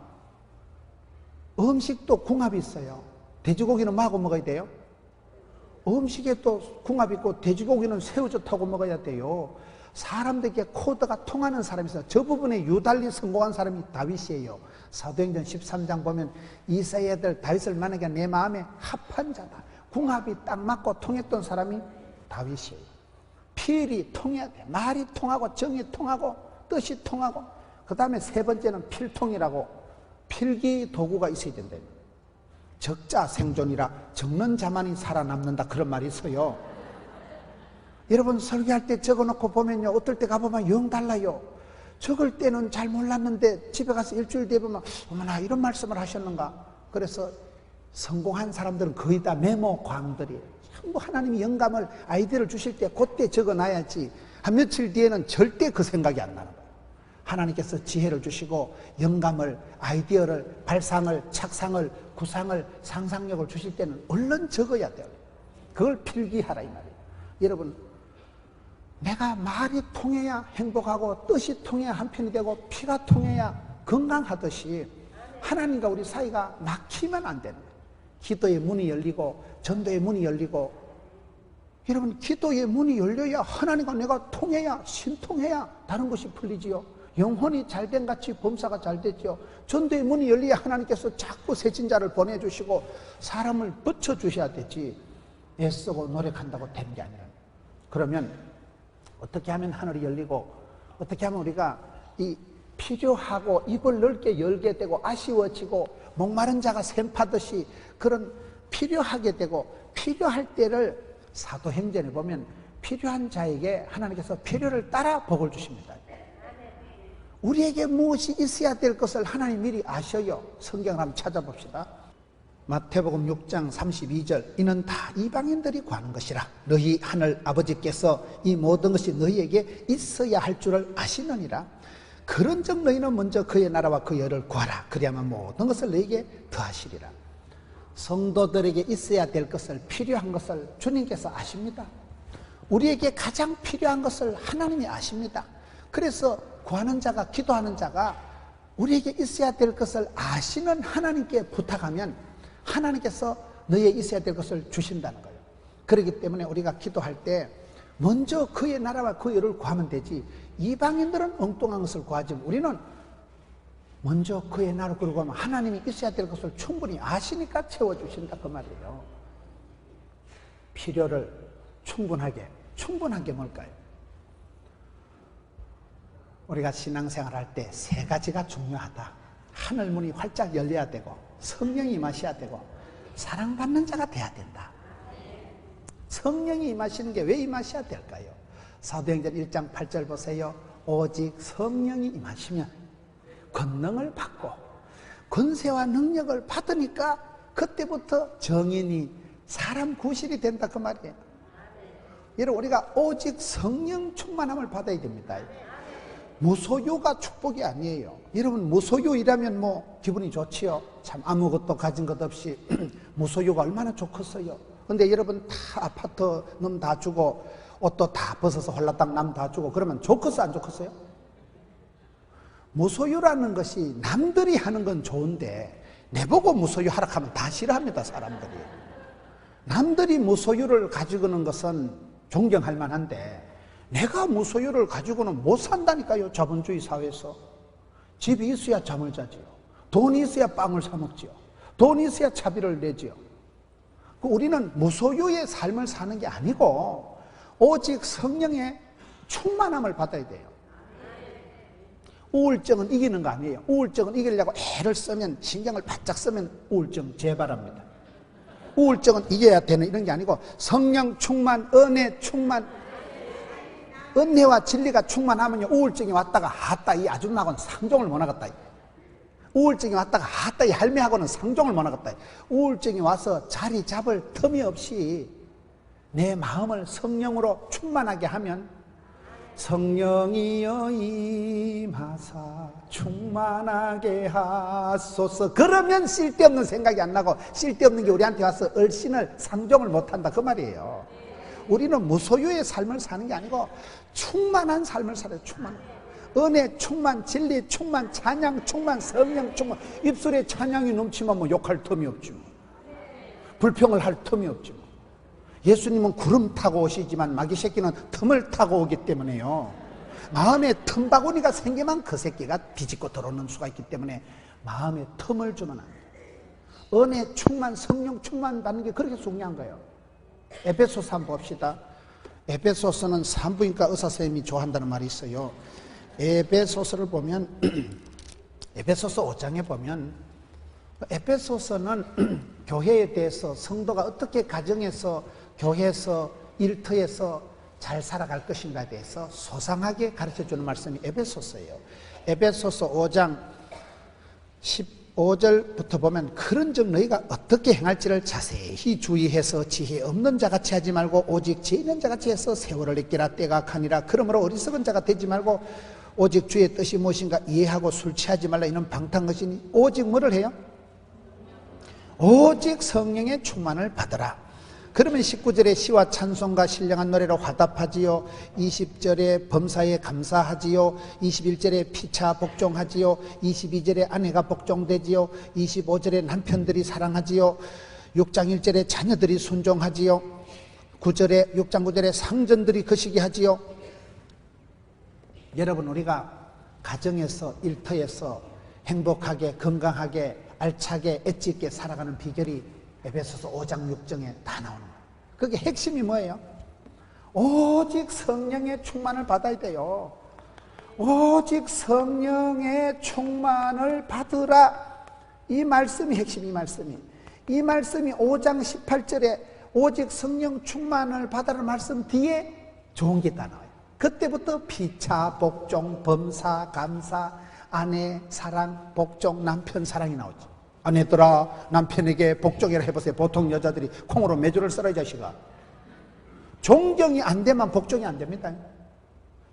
음식도 궁합이 있어요. 돼지고기는 뭐하고 먹어야 돼요? 음식에 또 궁합이 있고, 돼지고기는 새우젓 타고 먹어야 돼요. 사람들에게 코드가 통하는 사람이 있어요. 저 부분에 유달리 성공한 사람이 다윗이에요. 사도행전 13장 보면 이새의 아들 다윗을 만나게 내 마음에 합한 자다. 궁합이 딱 맞고 통했던 사람이 다윗이에요. 필이 통해야 돼. 말이 통하고 정이 통하고 뜻이 통하고, 그 다음에 세 번째는 필통이라고 필기 도구가 있어야 된다. 적자 생존이라 적는 자만이 살아남는다, 그런 말이 있어요. 여러분 설교할 때 적어놓고 보면요, 어떨 때 가보면 영 달라요. 적을 때는 잘 몰랐는데 집에 가서 일주일 뒤에 보면 어머나 이런 말씀을 하셨는가. 그래서 성공한 사람들은 거의 다 메모 광들이에요. 전부 하나님이 영감을, 아이디어를 주실 때 그때 적어놔야지 한 며칠 뒤에는 절대 그 생각이 안 나는 거예요. 하나님께서 지혜를 주시고 영감을, 아이디어를, 발상을, 착상을, 구상을, 상상력을 주실 때는 얼른 적어야 돼요. 그걸 필기하라 이 말이에요. 여러분, 내가 말이 통해야 행복하고 뜻이 통해야 한편이 되고 피가 통해야 건강하듯이 하나님과 우리 사이가 막히면 안 되는 거예요. 기도의 문이 열리고 전도의 문이 열리고, 여러분 기도의 문이 열려야 하나님과 내가 통해야, 신통해야 다른 것이 풀리지요. 영혼이 잘된 같이 범사가 잘 됐죠. 전도의 문이 열려야 하나님께서 자꾸 세진자를 보내주시고 사람을 붙여주셔야 되지, 애쓰고 노력한다고 되는 게 아니라. 그러면 어떻게 하면 하늘이 열리고, 어떻게 하면 우리가 이 필요하고 입을 넓게 열게 되고 아쉬워지고 목마른 자가 샘 파듯이 그런 필요하게 되고, 필요할 때를 사도행전에 보면 필요한 자에게 하나님께서 필요를 따라 복을 주십니다. 우리에게 무엇이 있어야 될 것을 하나님 미리 아셔요. 성경을 한번 찾아봅시다. 마태복음 6장 32절, 이는 다 이방인들이 구하는 것이라. 너희 하늘 아버지께서 이 모든 것이 너희에게 있어야 할 줄을 아시느니라. 그런즉 너희는 먼저 그의 나라와 그의 의를 구하라. 그리하면 모든 것을 너희에게 더하시리라. 성도들에게 있어야 될 것을, 필요한 것을 주님께서 아십니다. 우리에게 가장 필요한 것을 하나님이 아십니다. 그래서 구하는 자가, 기도하는 자가 우리에게 있어야 될 것을 아시는 하나님께 부탁하면 하나님께서 너희에 있어야 될 것을 주신다는 거예요. 그렇기 때문에 우리가 기도할 때 먼저 그의 나라와 그의 의를 구하면 되지, 이방인들은 엉뚱한 것을 구하지 우리는 먼저 그의 나라를 구하면 하나님이 있어야 될 것을 충분히 아시니까 채워주신다, 그 말이에요. 필요를 충분한 게 뭘까요? 우리가 신앙생활 할 때 세 가지가 중요하다. 하늘문이 활짝 열려야 되고, 성령이 임하셔야 되고, 사랑받는 자가 돼야 된다. 성령이 임하시는 게 왜 임하셔야 될까요? 사도행전 1장 8절 보세요. 오직 성령이 임하시면 권능을 받고 권세와 능력을 받으니까 그때부터 정인이 사람 구실이 된다 그 말이에요. 여러분 우리가 오직 성령 충만함을 받아야 됩니다. 무소유가 축복이 아니에요. 여러분 무소유이라면 뭐 기분이 좋지요. 참 아무것도 가진 것 없이 무소유가 얼마나 좋겠어요. 근데 여러분 다 아파트 놈 다 주고 옷도 다 벗어서 홀라당 남 다 주고 그러면 좋겠어 안 좋겠어요? 무소유라는 것이 남들이 하는 건 좋은데 내보고 무소유 하라 하면 다 싫어합니다. 사람들이. 남들이 무소유를 가지고는 것은 존경할 만한데 내가 무소유를 가지고는 못 산다니까요. 자본주의 사회에서. 집이 있어야 잠을 자지요. 돈이 있어야 빵을 사 먹지요. 돈이 있어야 차비를 내지요. 우리는 무소유의 삶을 사는 게 아니고 오직 성령의 충만함을 받아야 돼요. 우울증은 이기는 거 아니에요. 우울증은 이기려고 애를 쓰면, 신경을 바짝 쓰면 우울증 재발합니다. 우울증은 이겨야 되는 이런 게 아니고 성령 충만, 은혜 충만, 은혜와 진리가 충만하면요 우울증이 왔다가 아따 이 아줌마하고는 상종을 못 하겠다. 우울증이 왔다가 아따 이 할매하고는 상종을 못 하겠다. 우울증이 와서 자리 잡을 틈이 없이 내 마음을 성령으로 충만하게 하면 성령이여 임하사 충만하게 하소서. 그러면 쓸데없는 생각이 안 나고 쓸데없는 게 우리한테 와서 얼씬을 상종을 못한다 그 말이에요. 우리는 무소유의 삶을 사는 게 아니고 충만한 삶을 살아요. 충만. 은혜 충만, 진리 충만, 찬양 충만, 성령 충만. 입술에 찬양이 넘치면 뭐 욕할 틈이 없지 뭐. 불평을 할 틈이 없지 뭐. 예수님은 구름 타고 오시지만 마귀 새끼는 틈을 타고 오기 때문에요. 마음에 틈바구니가 생기면 그 새끼가 비집고 들어오는 수가 있기 때문에 마음에 틈을 주면 안 돼요. 은혜 충만, 성령 충만 받는 게 그렇게 중요한 거예요. 에베소서 한번 봅시다. 에베소서는 산부인과 의사선생님이 좋아한다는 말이 있어요. 에베소서를 보면 에베소서 5장에 보면 에베소서는 교회에 대해서 성도가 어떻게 가정에서 교회에서 일터에서 잘 살아갈 것인가에 대해서 소상하게 가르쳐주는 말씀이 에베소서예요. 에베소서 5장 15절부터 보면 그런즉 너희가 어떻게 행할지를 자세히 주의해서 지혜 없는 자같이 하지 말고 오직 지혜 있는 자같이 해서 세월을 느끼라. 때가 가니라. 그러므로 어리석은 자가 되지 말고 오직 주의 뜻이 무엇인가 이해하고 술 취하지 말라. 이는 방탕 것이니 오직 뭐를 해요? 오직 성령의 충만을 받으라. 그러면 19절에 시와 찬송과 신령한 노래로 화답하지요. 20절에 범사에 감사하지요. 21절에 피차 복종하지요. 22절에 아내가 복종되지요. 25절에 남편들이 사랑하지요. 6장 1절에 자녀들이 순종하지요. 9절에 6장 9절에 상전들이 거시기 하지요. 여러분 우리가 가정에서 일터에서 행복하게 건강하게 알차게 엣지 있게 살아가는 비결이 에베소서 5장 6장에 다 나오는 거예요. 그게 핵심이 뭐예요? 오직 성령의 충만을 받아야 돼요. 오직 성령의 충만을 받으라. 이 말씀이 핵심이 이 말씀이 5장 18절에 오직 성령 충만을 받으라는 말씀 뒤에 좋은 게 다 나와요. 그때부터 피차, 복종, 범사, 감사, 아내 사랑, 복종, 남편 사랑이 나오죠. 아내들아 남편에게 복종이라 해보세요. 보통 여자들이 콩으로 매주를 썰어 이 자식아. 존경이 안 되면 복종이 안 됩니다.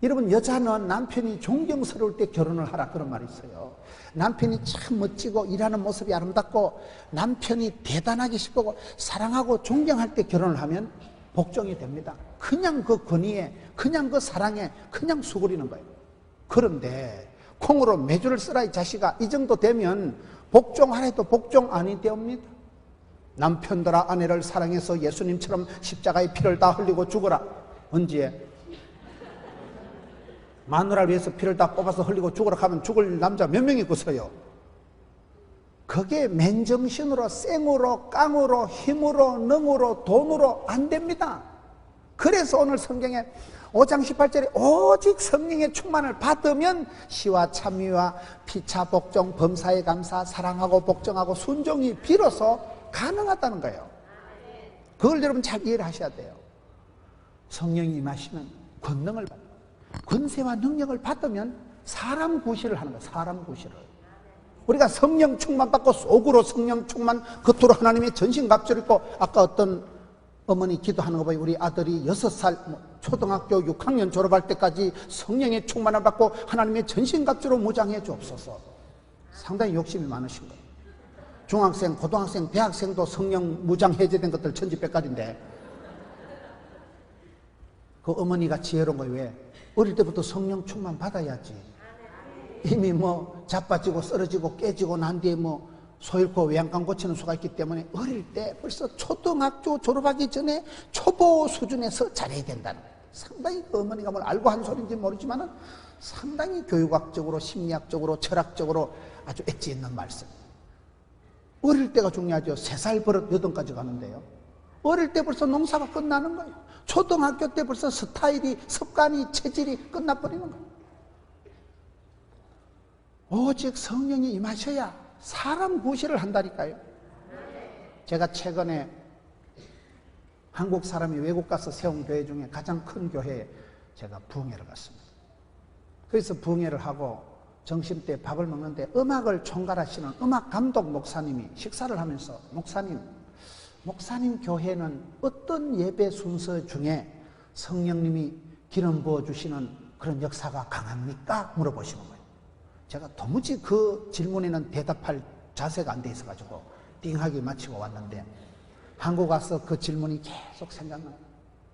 여러분 여자는 남편이 존경스러울 때 결혼을 하라 그런 말이 있어요. 남편이 참 멋지고 일하는 모습이 아름답고 남편이 대단하게 싶고 사랑하고 존경할 때 결혼을 하면 복종이 됩니다. 그냥 그 권위에 그냥 그 사랑에 그냥 수그리는 거예요. 그런데 콩으로 매주를 쓰라 이 자식아 이 정도 되면 복종하라 해도 복종 아니 되옵니다. 남편들아 아내를 사랑해서 예수님처럼 십자가의 피를 다 흘리고 죽어라. 언제? 마누라를 위해서 피를 다 뽑아서 흘리고 죽어라 하면 죽을 남자 몇 명 있겠어요? 그게 맨정신으로 쌩으로 깡으로 힘으로 능으로 돈으로 안 됩니다. 그래서 오늘 성경에 5장 18절에 오직 성령의 충만을 받으면 시와 참위와 피차 복종 범사에 감사 사랑하고 복종하고 순종이 비로소 가능하다는 거예요. 그걸 여러분 잘 이해를 하셔야 돼요. 성령이 임하시면 권능을 받는 권세와 능력을 받으면 사람 구실을 하는 거예요. 사람 구실을. 우리가 성령 충만 받고 속으로 성령 충만, 겉으로 하나님의 전신갑주를 입고, 아까 어떤 어머니 기도하는 거 보니 우리 아들이 6살 초등학교 6학년 졸업할 때까지 성령의 충만을 받고 하나님의 전신갑주로 무장해 주옵소서. 상당히 욕심이 많으신 거예요. 중학생, 고등학생, 대학생도 성령 무장 해제된 것들 천지백갈인데, 그 어머니가 지혜로운 거예요. 왜? 어릴 때부터 성령 충만 받아야지. 이미 뭐 자빠지고 쓰러지고 깨지고 난 뒤에 뭐 소 잃고 외양간 고치는 수가 있기 때문에 어릴 때 벌써 초등학교 졸업하기 전에 초보 수준에서 잘해야 된다는 거예요. 상당히 그 어머니가 뭘 알고 한 소리인지 모르지만은 상당히 교육학적으로, 심리학적으로, 철학적으로 아주 엣지 있는 말씀. 어릴 때가 중요하죠. 3살 버릇 8까지 가는데요. 어릴 때 벌써 농사가 끝나는 거예요. 초등학교 때 벌써 스타일이, 습관이, 체질이 끝나버리는 거예요. 오직 성령이 임하셔야 사람 구실을 한다니까요. 제가 최근에 한국 사람이 외국 가서 세운 교회 중에 가장 큰 교회에 제가 부흥회를 갔습니다. 그래서 부흥회를 하고 점심 때 밥을 먹는데 음악을 총괄하시는 음악 감독 목사님이 식사를 하면서 목사님 교회는 어떤 예배 순서 중에 성령님이 기름 부어주시는 그런 역사가 강합니까? 물어보시는 거예요. 제가 도무지 그 질문에는 대답할 자세가 안 돼 있어가지고 띵하게 마치고 왔는데, 한국 와서 그 질문이 계속 생각나요.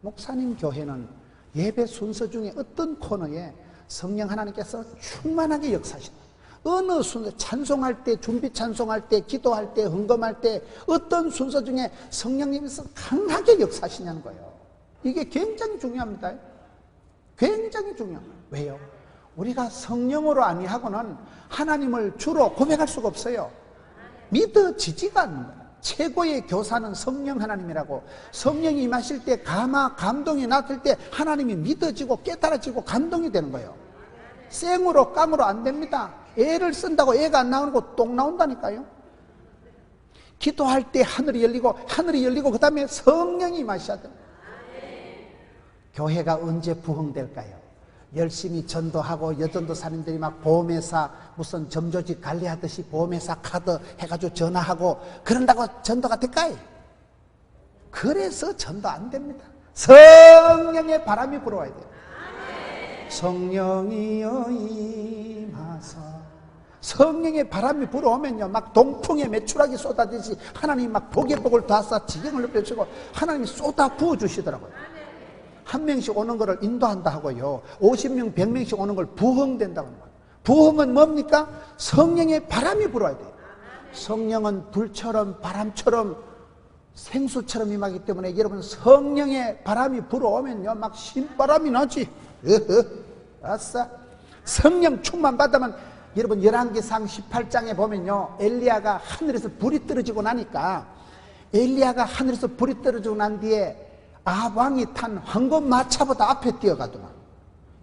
목사님 교회는 예배 순서 중에 어떤 코너에 성령 하나님께서 충만하게 역사하신다. 어느 순서, 찬송할 때, 준비 찬송할 때, 기도할 때, 헌금할 때 어떤 순서 중에 성령님께서 강하게 역사하시냐는 거예요. 이게 굉장히 중요합니다. 굉장히 중요합니다. 왜요? 우리가 성령으로 아니하고는 하나님을 주로 고백할 수가 없어요. 믿어지지가 않는 거예요. 최고의 교사는 성령 하나님이라고. 성령이 임하실 때, 감동이 나쁠 때 하나님이 믿어지고 깨달아지고 감동이 되는 거예요. 생으로 깡으로 안 됩니다. 애를 쓴다고 애가 안 나오는 거 똥 나온다니까요. 기도할 때 하늘이 열리고 그 다음에 성령이 임하셔야 돼요. 교회가 언제 부흥될까요? 열심히 전도하고 여전도사님들이 막 보험회사 무슨 점조직 관리하듯이 보험회사 카드 해가지고 전화하고 그런다고 전도가 될까요? 그래서 전도 안 됩니다. 성령의 바람이 불어와야 돼요. 성령이여 임하사. 성령의 바람이 불어오면요, 막 동풍에 메추라기 쏟아지듯이 하나님이 막 복의 복을 다싸 지경을 높여주시고 하나님이 쏟아 부어주시더라고요. 한 명씩 오는 거를 인도한다 하고요, 50명, 100명씩 오는 걸 부흥된다고 하는 거예요. 부흥은 뭡니까? 성령의 바람이 불어야 돼요. 성령은 불처럼 바람처럼 생수처럼 임하기 때문에 여러분, 성령의 바람이 불어오면요 막 신바람이 나지. 아싸. 성령 충만 받으면 여러분, 열왕기상 18장에 보면요, 엘리야가 하늘에서 불이 떨어지고 나니까, 엘리야가 하늘에서 불이 떨어지고 난 뒤에 아합왕이 탄 황금 마차보다 앞에 뛰어가더만.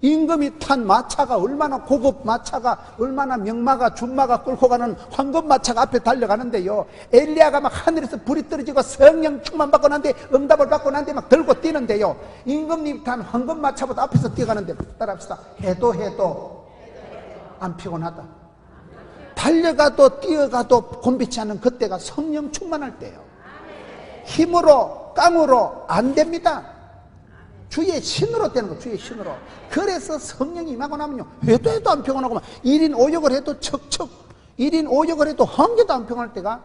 임금이 탄 마차가 얼마나 고급 마차가, 얼마나 명마가 준마가 끌고 가는 황금 마차가 앞에 달려가는데요, 엘리야가 막 하늘에서 불이 떨어지고 성령 충만 받고 난 뒤에, 응답을 받고 난 뒤에 막 들고 뛰는데요, 임금님 탄 황금 마차보다 앞에서 뛰어가는데, 따라합시다. 해도 안 피곤하다. 달려가도 뛰어가도 곤비치 않은 그때가 성령 충만할 때예요. 힘으로 깡으로 안 됩니다. 주의 신으로 되는 거, 주의 신으로. 그래서 성령이 임하고 나면요, 해도 안 피곤하고, 1인 5역을 해도 척척, 1인 5역을 해도 한 개도 안 피곤할 때가,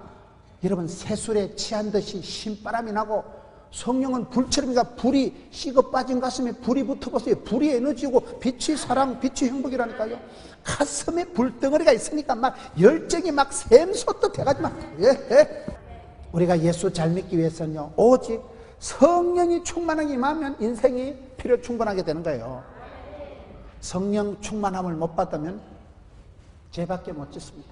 여러분, 새술에 취한 듯이 신바람이 나고, 성령은 불처럼, 그러니까 불이 식어 빠진 가슴에 불이 붙어보세요. 불이 에너지고 빛이 사랑, 빛이 행복이라니까요. 가슴에 불덩어리가 있으니까 막 열정이 막 샘솟듯 해가지고 막, 우리가 예수 잘 믿기 위해서는요, 오직 성령이 충만하게 임하면 인생이 필요 충분하게 되는 거예요. 성령 충만함을 못 받으면 죄밖에 못 짓습니다.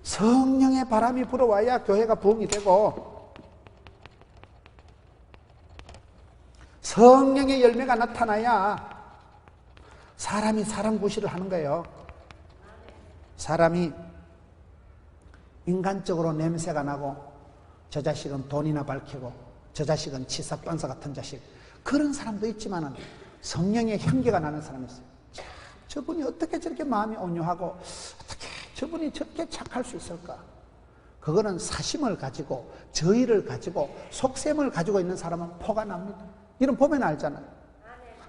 성령의 바람이 불어와야 교회가 부흥이 되고, 성령의 열매가 나타나야 사람이 사람 구실을 하는 거예요. 사람이 인간적으로 냄새가 나고, 저 자식은 돈이나 밝히고, 저 자식은 치사반사 같은 자식, 그런 사람도 있지만은 성령의 향기가 나는 사람이 있어요. 자, 저분이 어떻게 저렇게 마음이 온유하고, 어떻게 저분이 저렇게 착할 수 있을까? 그거는 사심을 가지고, 저의를 가지고, 속셈을 가지고 있는 사람은 포가 납니다. 이런 보면 알잖아요.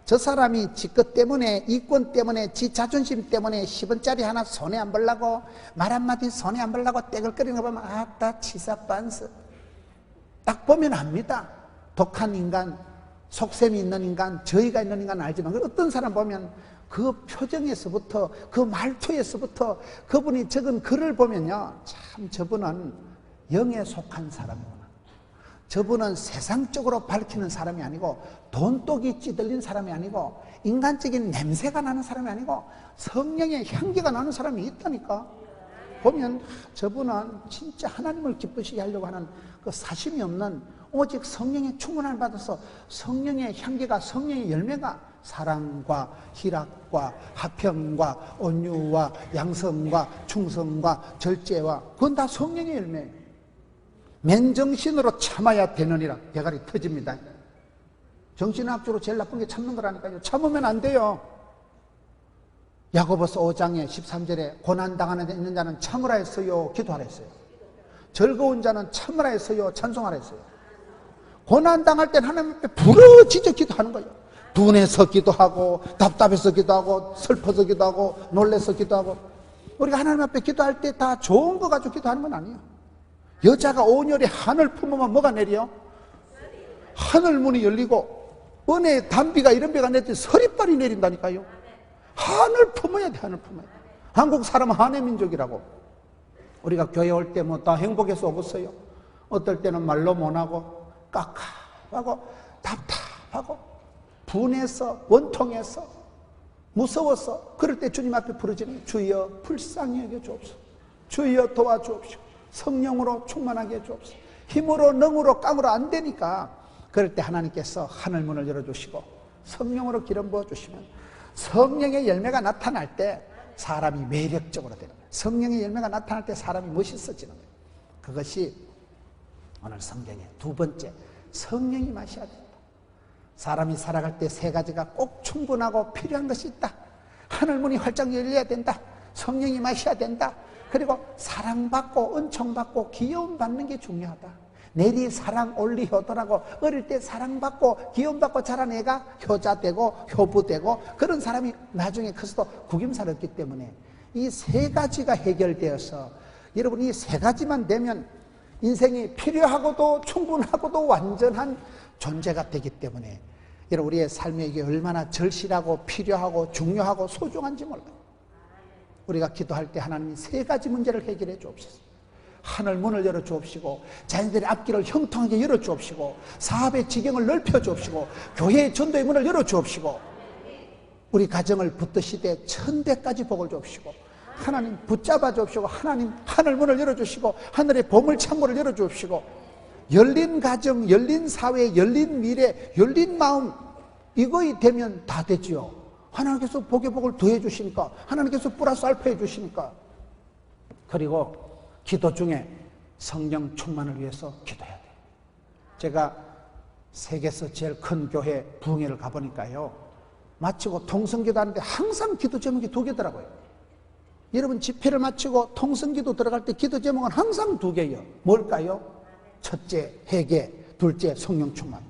저 사람이 지 것 때문에, 이권 때문에, 지 자존심 때문에 10원짜리 하나 손에 안 벌라고, 말 한마디 손에 안 벌라고 떼글거리는 거 보면 아따 치사 빤스. 딱 보면 압니다. 독한 인간, 속셈이 있는 인간, 저의가 있는 인간 알지만 어떤 사람 보면 그 표정에서부터, 그 말투에서부터 그분이 적은 글을 보면요, 참 저분은 영에 속한 사람이구나. 저분은 세상적으로 밝히는 사람이 아니고, 돈독이 찌들린 사람이 아니고, 인간적인 냄새가 나는 사람이 아니고, 성령의 향기가 나는 사람이 있다니까. 보면 저분은 진짜 하나님을 기쁘시게 하려고 하는 그 사심이 없는, 오직 성령의 충만함을 받아서 성령의 향기가, 성령의 열매가 사랑과 희락과 화평과 온유와 양성과 충성과 절제와, 그건 다 성령의 열매예요. 맨정신으로 참아야 되느니라. 대가리 터집니다. 정신학적으로 제일 나쁜 게 참는 거라니까요. 참으면 안 돼요. 야고보서 5장에 13절에 고난당하는 데 있는 자는 참으라 했어요, 기도하라 했어요? 즐거운 자는 참으라 했어요, 찬송하라 했어요? 고난당할 땐 하나님 앞에 부러지져 기도하는 거예요. 분해서 기도하고, 답답해서 기도하고, 슬퍼서 기도하고, 놀래서 기도하고. 우리가 하나님 앞에 기도할 때 다 좋은 거 가지고 기도하는 건 아니에요. 여자가 온열에 한을 품으면 뭐가 내려? 하늘문이 열리고, 은혜의 단비가 이런 비가 내릴 때 서리빨이 내린다니까요. 한을 품어야 돼, 한을 품어야 돼. 한국 사람은 한의 민족이라고. 우리가 교회 올 때 뭐 다 행복해서 오겠어요? 어떨 때는 말로 못하고, 깝깝하고, 답답하고, 분해서, 원통해서, 무서워서, 그럴 때 주님 앞에 부르짖는, 주여 불쌍히 여겨 주옵소서. 주여 도와주옵시오. 성령으로 충만하게 해주옵소서. 힘으로 능으로 깡으로 안 되니까, 그럴 때 하나님께서 하늘문을 열어주시고 성령으로 기름 부어주시면 성령의 열매가 나타날 때 사람이 매력적으로 되는 거예요. 성령의 열매가 나타날 때 사람이 멋있어지는 거예요. 그것이 오늘 성경의 두 번째, 성령이 마셔야 된다. 사람이 살아갈 때 세 가지가 꼭 충분하고 필요한 것이 있다. 하늘문이 활짝 열려야 된다. 성령이 마셔야 된다. 그리고 사랑받고 은총받고 기여움받는 게 중요하다. 내리 사랑 올리 효도라고, 어릴 때 사랑받고 기여움받고 자란 애가 효자되고 효부되고, 그런 사람이 나중에 커서도 구김살을 얻기 때문에 이 세 가지가 해결되어서, 여러분 이 세 가지만 되면 인생이 필요하고도 충분하고도 완전한 존재가 되기 때문에, 여러분 우리의 삶에 이게 얼마나 절실하고 필요하고 중요하고 소중한지 몰라요. 우리가 기도할 때 하나님이 세 가지 문제를 해결해 주옵소서. 하늘 문을 열어 주옵시고, 자녀들의 앞길을 형통하게 열어 주옵시고, 사업의 지경을 넓혀 주옵시고, 교회의 전도의 문을 열어 주옵시고, 우리 가정을 붙드시되 천대까지 복을 주옵시고, 하나님 붙잡아 주옵시고, 하나님 하늘 문을 열어 주시고, 하늘의 보물 창고를 열어 주옵시고, 열린 가정, 열린 사회, 열린 미래, 열린 마음, 이거이 되면 다 되지요. 하나님께서 복의 복을 더해 주시니까, 하나님께서 플러스 알파 해 주시니까. 그리고 기도 중에 성령 충만을 위해서 기도해야 돼요. 제가 세계에서 제일 큰 교회 부흥회를 가보니까요, 마치고 통성기도 하는데 항상 기도 제목이 두 개더라고요. 여러분 집회를 마치고 통성기도 들어갈 때 기도 제목은 항상 두 개예요. 뭘까요? 첫째 회개, 둘째 성령 충만.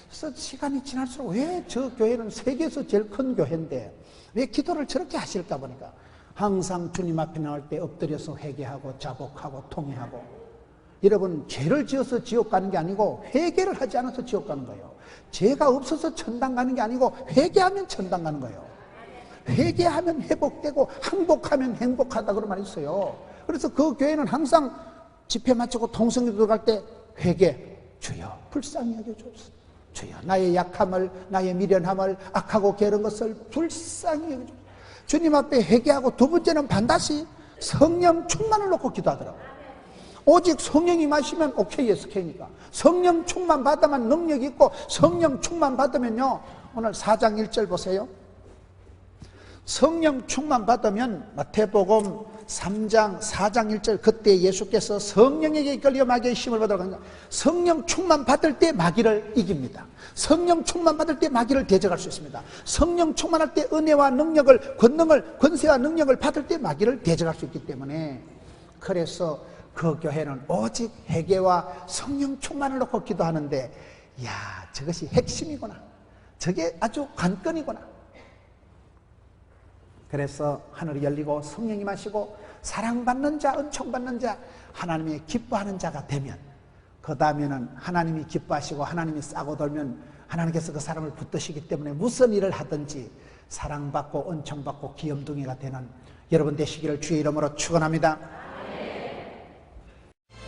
그래서 시간이 지날수록 왜 저 교회는 세계에서 제일 큰 교회인데 왜 기도를 저렇게 하실까 보니까, 항상 주님 앞에 나올 때 엎드려서 회개하고 자복하고 통회하고. 여러분 죄를 지어서 지옥 가는 게 아니고 회개를 하지 않아서 지옥 가는 거예요. 죄가 없어서 천당 가는 게 아니고 회개하면 천당 가는 거예요. 회개하면 회복되고 항복하면 행복하다 그런 말이 있어요. 그래서 그 교회는 항상 집회 마치고 통성기도 들어갈 때 회개, 주여 불쌍히 여겨 주옵소서. 주여 나의 약함을, 나의 미련함을, 악하고 게으른 것을 불쌍히 여겨 주옵소서. 주님 앞에 회개하고, 두 번째는 반드시 성령 충만을 놓고 기도하더라고요. 오직 성령이 마시면 오케이 SK니까 성령 충만 받으면 능력이 있고, 성령 충만 받으면요, 오늘 4장 1절 보세요. 성령 충만 받으면 마태복음 3장 4장 1절 그때 예수께서 성령에게 이끌려 마귀의 힘을 받으러 갑니다. 성령 충만 받을 때 마귀를 이깁니다. 성령 충만 받을 때 마귀를 대적할 수 있습니다. 성령 충만할 때 은혜와 능력을 권세와 능력을 받을 때 마귀를 대적할 수 있기 때문에 그래서 그 교회는 오직 회개와 성령 충만을 놓고 기도하는데 야 저것이 핵심이구나. 저게 아주 관건이구나. 그래서 하늘이 열리고 성령이 마시고 사랑받는 자, 은총받는 자, 하나님이 기뻐하는 자가 되면 그 다음에는 하나님이 기뻐하시고 하나님이 싸고 돌면 하나님께서 그 사람을 붙드시기 때문에 무슨 일을 하든지 사랑받고 은총받고 귀염둥이가 되는 여러분 되시기를 주의 이름으로 축원합니다.